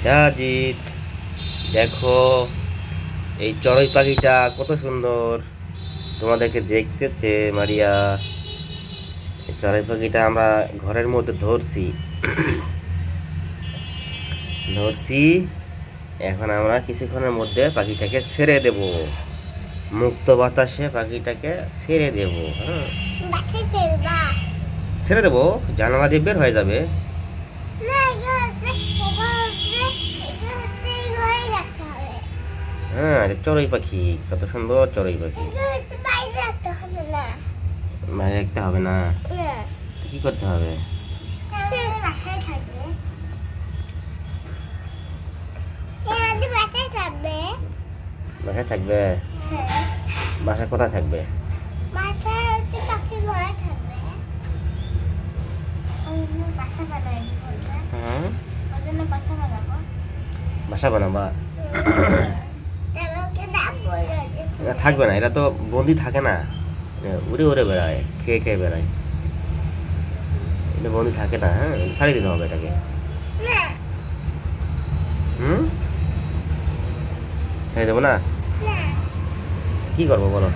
সাজিদ, দেখো এই চড়ুই পাখিটা কত সুন্দর তোমাদেরকে দেখতেছে। মারিয়া, এই চড়ুই পাখিটা আমরা ঘরের মধ্যে ধরছি। এখন আমরা কিছুক্ষণের মধ্যে পাখিটাকে ছেড়ে দেব, মুক্ত বাতাসে পাখিটাকে ছেড়ে দেব। হ্যাঁ, ছেড়ে দেবো, জানালা দিয়ে বের হয়ে যাবে। হ্যাঁ, এটা চড়ুই পাখি, কত সুন্দর চড়ুই পাখি। বাইরে রাখতে হবে না, কি করতে হবে? বাসায় থাকবে? বাসায় কোথায় থাকবে? বাসা বানাবা? থাকবে না, এটা তো বন্দি থাকে না, উড়ে উড়ে বেড়ায়, খেয়ে খেয়ে বেড়ায়। এটা বন্দি থাকে না। হ্যাঁ, ছাড়িয়ে দিতে হবে এটাকে। ছেড়ে দেবো না? কি করবো বলো?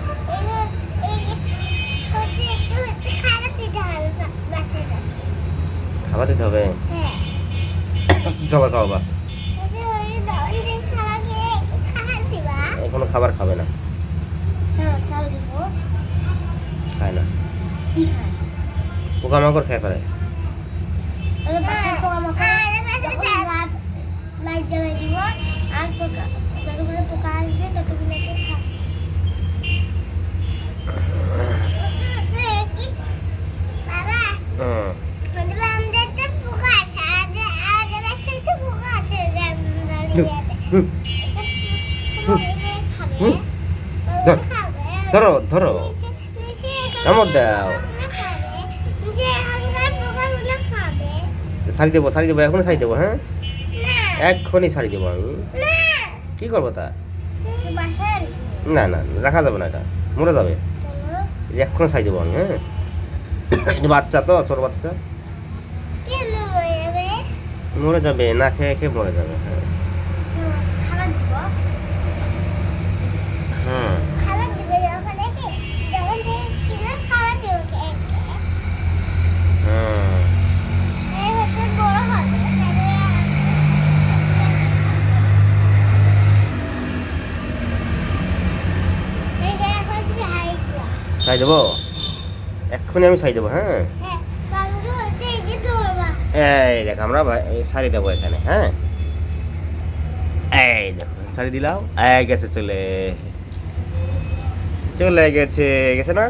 খাবার দিতে হবে? কি খাবার খাওয়াবা? কোনো খাবার খাবে না, খায় না। পোকামাকড় খেয়ে ফেলে। লাইট জ্বালাই দিব আর যতগুলো পোকা আসবে ততগুলো ধরো ধরো, কামড় দাও। ছাড়ি দেবো, ছাড়ি দেবো, এখনই ছাড়ি দেবো। হ্যাঁ, এক্ষুনি ছাড়ি দেবো আমি। কি করবো তা? না না, রাখা যাবে না, এটা মরে যাবে। এক্ষুনি ছাড়ি দেবো আমি। হ্যাঁ, বাচ্চা তো, ছোট বাচ্চা, মরে যাবে, না খেয়ে খেয়ে মরে যাবে। হ্যাঁ হ্যাঁ, ছাই দেবো, এক্ষুনি আমি ছাই দেবো। হ্যাঁ, এই দেখ, আমরা শাড়ি দেবো এখানে। হ্যাঁ, এই দেখো শাড়ি দিলাম, গেছে, চলে গেছে না?